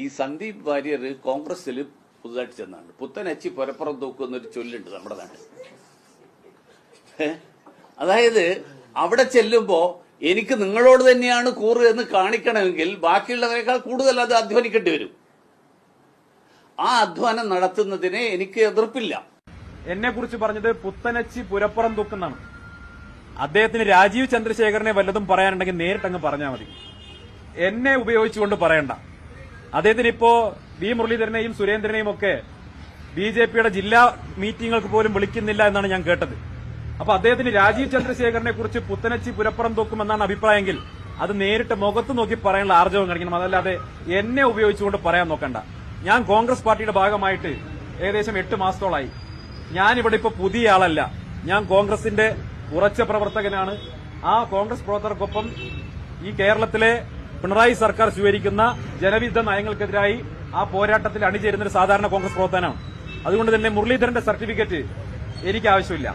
ഈ സന്ദീപ് വാര്യർ കോൺഗ്രസിൽ പുതുതായിട്ട് ചെന്നാണ്. പുത്തനച്ചി പുരപ്പുറം തൂക്കുന്നൊരു ചൊല്ലുണ്ട് നമ്മുടെ നാട്ടിൽ. അതായത് അവിടെ ചെല്ലുമ്പോ എനിക്ക് നിങ്ങളോട് തന്നെയാണ് കൂറ് എന്ന് കാണിക്കണമെങ്കിൽ ബാക്കിയുള്ളവരെക്കാൾ കൂടുതൽ അത് അധ്വാനിക്കേണ്ടി വരും. ആ അധ്വാനം നടത്തുന്നതിന് എനിക്ക് എതിർപ്പില്ല. എന്നെ കുറിച്ച് പറഞ്ഞത് പുത്തനച്ചി പുരപ്പുറം തൂക്കുന്നാണ്. അദ്ദേഹത്തിന് രാജീവ് ചന്ദ്രശേഖരനെ വല്ലതും പറയാനുണ്ടെങ്കിൽ നേരിട്ടങ്ങ് പറഞ്ഞാൽ മതി, എന്നെ ഉപയോഗിച്ചുകൊണ്ട് പറയണ്ട. അദ്ദേഹത്തിന് ഇപ്പോ വി മുരളീധരനെയും സുരേന്ദ്രനെയും ഒക്കെ ബിജെപിയുടെ ജില്ലാ മീറ്റിംഗുകൾക്ക് പോലും വിളിക്കുന്നില്ല എന്നാണ് ഞാൻ കേട്ടത്. അപ്പൊ അദ്ദേഹത്തിന് രാജീവ് ചന്ദ്രശേഖരനെ കുറിച്ച് പുത്തനച്ചി പുരപ്പുറം തൂക്കുമെന്നാണ് അഭിപ്രായമെങ്കിൽ അത് നേരിട്ട് മുഖത്ത് നോക്കി പറയാനുള്ള ആർജവം കാണിക്കണം. അതല്ലാതെ എന്നെ ഉപയോഗിച്ചുകൊണ്ട് പറയാൻ നോക്കണ്ട. ഞാൻ കോൺഗ്രസ് പാർട്ടിയുടെ ഭാഗമായിട്ട് ഏകദേശം 8 മാസത്തോളായി. ഞാനിവിടെ ഇപ്പൊ പുതിയ ആളല്ല. ഞാൻ കോൺഗ്രസിന്റെ ഉറച്ച പ്രവർത്തകനാണ്. ആ കോൺഗ്രസ് പ്രവർത്തകർക്കൊപ്പം ഈ കേരളത്തിലെ പിണറായി സർക്കാർ സ്വീകരിക്കുന്ന ജനവിരുദ്ധ നയങ്ങൾക്കെതിരായി ആ പോരാട്ടത്തിൽ അണിചേരുന്ന ഒരു സാധാരണ കോൺഗ്രസ് പ്രവർത്തനമാണ്. അതുകൊണ്ട് തന്നെ മുരളീധരന്റെ സർട്ടിഫിക്കറ്റ് എനിക്ക് ആവശ്യമില്ല.